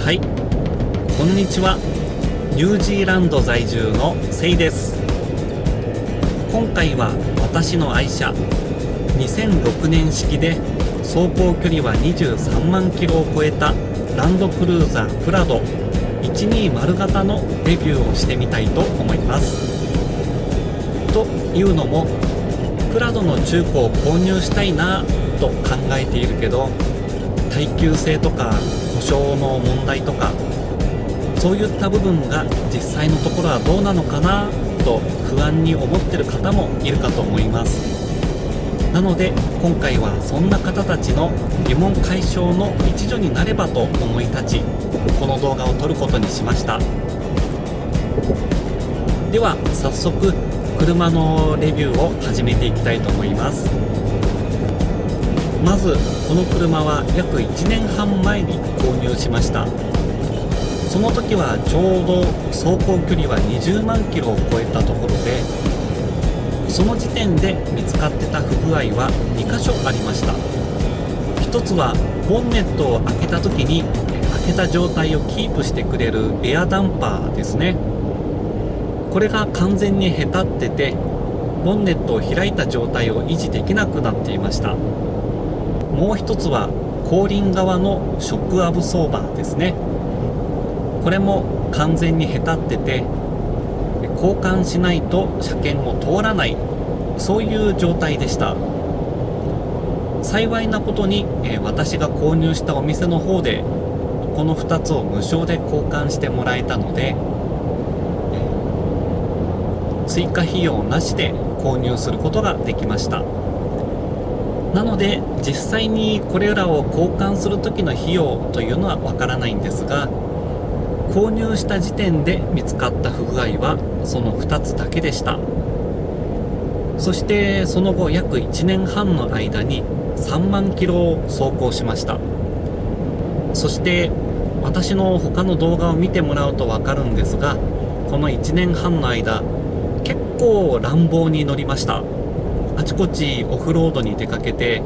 はい、こんにちは。ニュージーランド在住のセイです。今回は私の愛車2006年式で走行距離は23万キロを超えたランドクルーザープラド120型のレビューをしてみたいと思います。というのも、プラドの中古を購入したいなと考えているけど、耐久性とか故障の問題とか、そういった部分が実際のところはどうなのかなと不安に思ってる方もいるかと思います。なので今回はそんな方たちの疑問解消の一助になればと思い立ち、この動画を撮ることにしました。では早速車のレビューを始めていきたいと思います。まずこの車は約1年半前に購入しました。その時はちょうど走行距離は20万キロを超えたところで、その時点で見つかってた不具合は2箇所ありました。一つはボンネットを開けた時に開けた状態をキープしてくれるエアダンパーですね。これが完全にへたってて、ボンネットを開いた状態を維持できなくなっていました。もう一つは後輪側のショックアブソーバーですね。これも完全にへたってて、交換しないと車検を通らない、そういう状態でした。幸いなことに、私が購入したお店の方でこの2つを無償で交換してもらえたので、追加費用なしで購入することができました。なので実際にこれらを交換する時の費用というのはわからないんですが、購入した時点で見つかった不具合はその2つだけでした。そしてその後約1年半の間に3万キロを走行しました。そして私の他の動画を見てもらうと分かるんですが、この1年半の間結構乱暴に乗りました。あちこちオフロードに出かけて、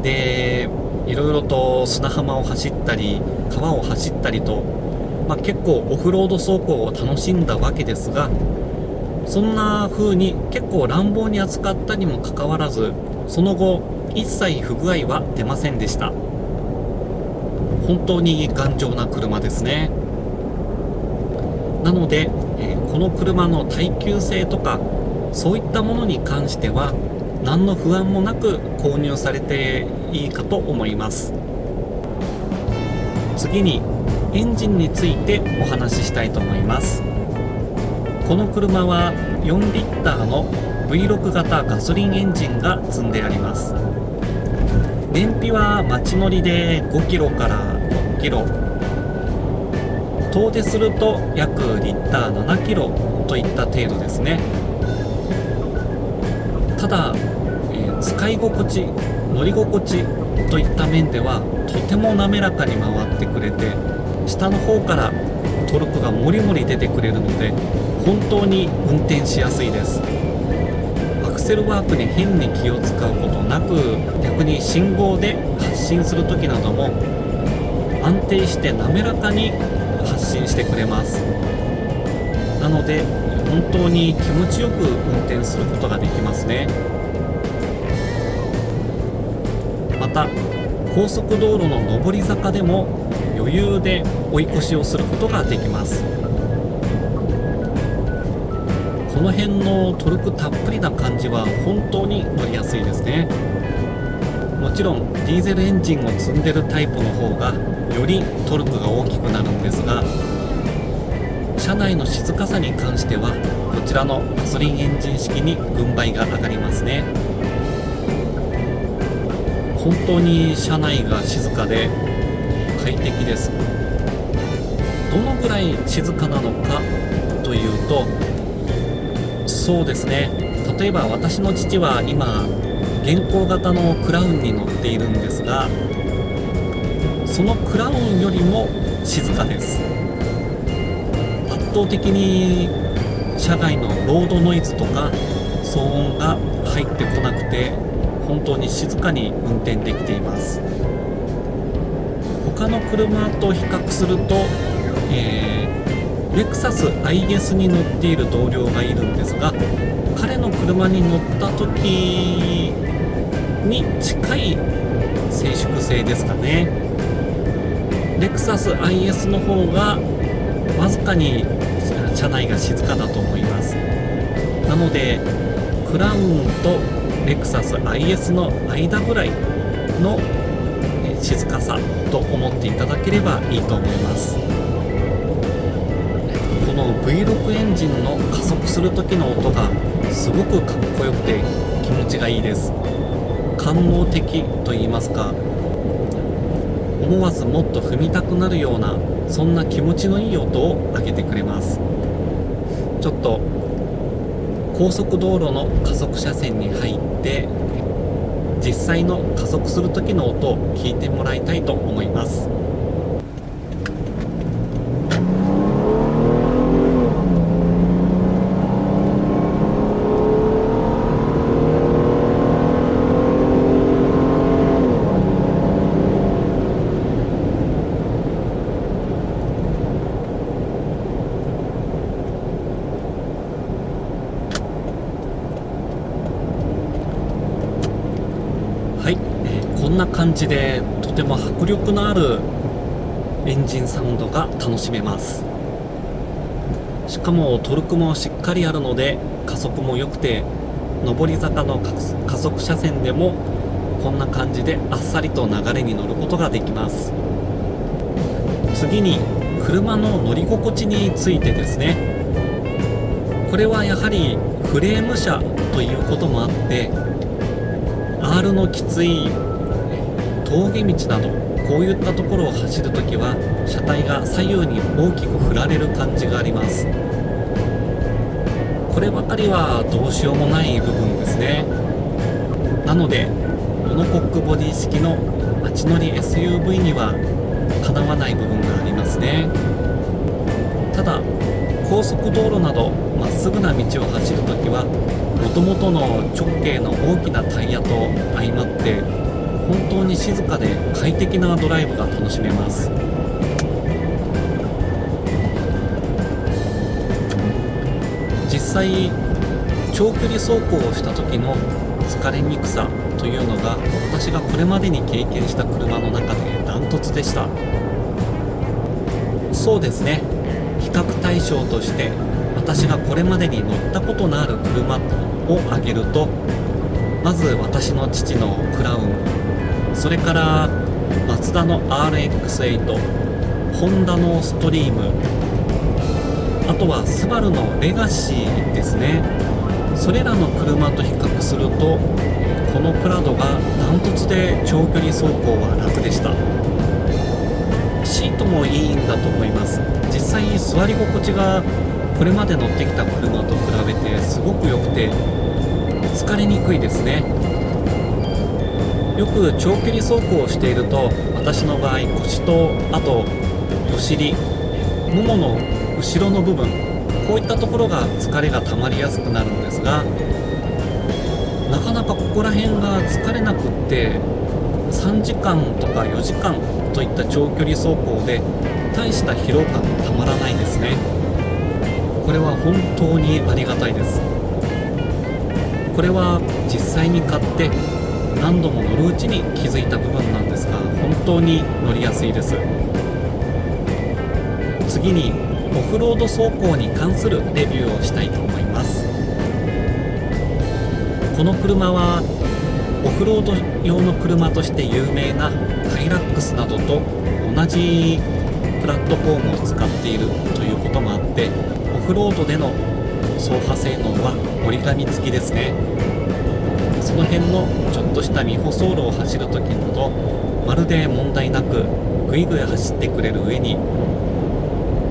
でいろいろと砂浜を走ったり川を走ったりと、結構オフロード走行を楽しんだわけですが、そんな風に結構乱暴に扱ったにもかかわらず、その後一切不具合は出ませんでした。本当に頑丈な車ですね。なので、この車の耐久性とかそういったものに関しては何の不安もなく購入されていいかと思います。次にエンジンについてお話ししたいと思います。この車は4リッターの V6 型ガソリンエンジンが積んであります。燃費は街乗りで5キロから6キロ、遠出すると約リッター7キロといった程度ですね。ただ、使い心地、乗り心地といった面ではとても滑らかに回ってくれて、下の方からトルクがもりもり出てくれるので本当に運転しやすいです。アクセルワークに変に気を使うことなく、逆に信号で発進する時なども安定して滑らかに発進してくれます。なので本当に気持ちよく運転することができますね。また高速道路の上り坂でも余裕で追い越しをすることができます。この辺のトルクたっぷりな感じは本当に乗りやすいですね。もちろんディーゼルエンジンを積んでるタイプの方がよりトルクが大きくなるんですが、車内の静かさに関してはこちらのガソリンエンジン式に軍配が上がりますね。本当に車内が静かで快適です。どのぐらい静かなのかというと、そうですね、例えば私の父は今現行型のクラウンに乗っているんですが、そのクラウンよりも静かです。圧倒的に車外のロードノイズとか騒音が入ってこなくて、本当に静かに運転できています。他の車と比較すると、レクサス IS に乗っている同僚がいるんですが、彼の車に乗った時に近い静粛性ですかね。レクサス IS の方がわずかに車内が静かだと思います。なのでクラウンとレクサス IS の間ぐらいの静かさと思っていただければいいと思います。この V6 エンジンの加速する時の音がすごくかっこよくて気持ちがいいです。官能的と言いますか、思わずもっと踏みたくなるような、そんな気持ちのいい音を上げてくれます。ちょっと高速道路の加速車線に入って実際の加速する時の音を聞いてもらいたいと思います。はい、こんな感じでとても迫力のあるエンジンサウンドが楽しめます。しかもトルクもしっかりあるので加速も良くて、上り坂の加速車線でもこんな感じであっさりと流れに乗ることができます。次に車の乗り心地についてですね。これはやはりフレーム車ということもあって、R のきつい峠道などこういったところを走るときは車体が左右に大きく振られる感じがあります。こればかりはどうしようもない部分ですね。なのでモノコックボディ式の街乗り SUV にはかなわない部分がありますね。ただ高速道路などまっすぐな道を走るときはもともとの直径の大きなタイヤと相まって本当に静かで快適なドライブが楽しめます。実際長距離走行をした時の疲れにくさというのが私がこれまでに経験した車の中でダントツでした。そうですね、比較対象として私がこれまでに乗ったことのある車を挙げると、まず私の父のクラウン、それからマツダの RX8、ホンダのストリーム、あとはスバルのレガシーですね。それらの車と比較するとこのプラドがダントツで長距離走行は楽でした。シートもいいんだと思います。実際座り心地がこれまで乗ってきた車と比べてすごく良くて疲れにくいですね。よく長距離走行をしていると私の場合腰とあとお尻、ももの後ろの部分、こういったところが疲れが溜まりやすくなるんですが、なかなかここら辺が疲れなくって3時間とか4時間といった長距離走行で大した疲労感たまらないですね。これは本当にありがたいです。これは実際に買って何度も乗るうちに気づいた部分なんですが、本当に乗りやすいです。次にオフロード走行に関するレビューをしたいと思います。この車はオフロード用の車として有名なハイラックスなどと同じプラットフォームを使っているということもあって、オフロードでの走破性能は折り紙付きですね。その辺のちょっとした未舗走路を走るときなどまるで問題なくぐいぐい走ってくれる上に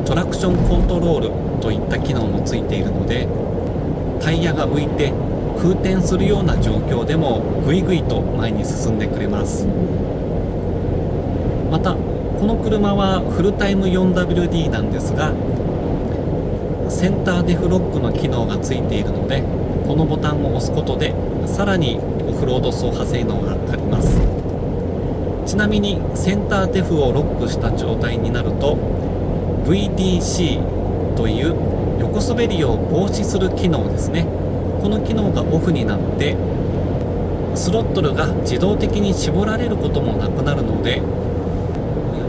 トラクションコントロールといった機能もついているので、タイヤが浮いて空転するような状況でもぐいぐいと前に進んでくれます。またこの車はフルタイム 4WD なんですが、センターデフロックの機能がついているので、このボタンを押すことでさらにオフロード走破性能が上がります。ちなみにセンターデフをロックした状態になると VDC という横滑りを防止する機能ですね、この機能がオフになってスロットルが自動的に絞られることもなくなるので、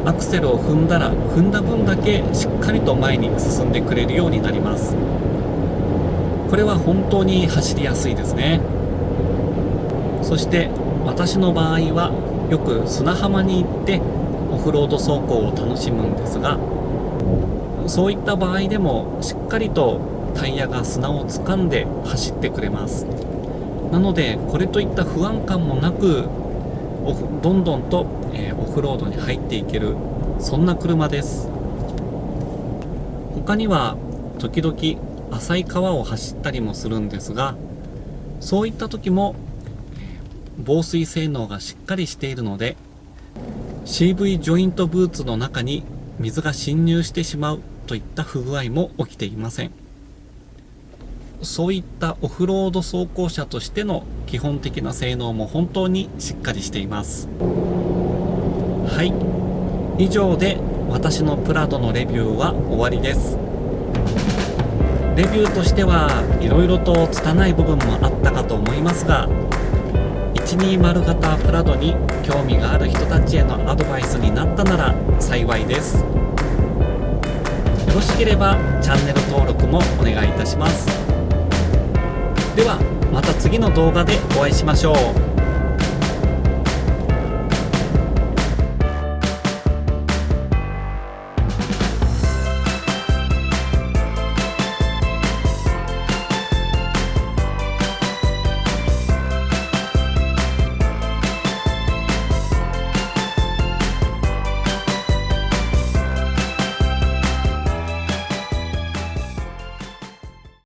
アクセルを踏んだら踏んだ分だけしっかりと前に進んでくれるようになります。これは本当に走りやすいですね。そして私の場合はよく砂浜に行ってオフロード走行を楽しむんですが、そういった場合でもしっかりとタイヤが砂を掴んで走ってくれます。なのでこれといった不安感もなくどんどんと、オフロードに入っていける、そんな車です。他には時々浅い川を走ったりもするんですが、そういった時も防水性能がしっかりしているので CV ジョイントブーツの中に水が侵入してしまうといった不具合も起きていません。そういったオフロード走行車としての基本的な性能も本当にしっかりしています。はい、以上で私のプラドのレビューは終わりです。レビューとしてはいろいろと拙い部分もあったかと思いますが、120型プラドに興味がある人たちへのアドバイスになったなら幸いです。よろしければチャンネル登録もお願いいたします。ではまた次の動画でお会いしましょう。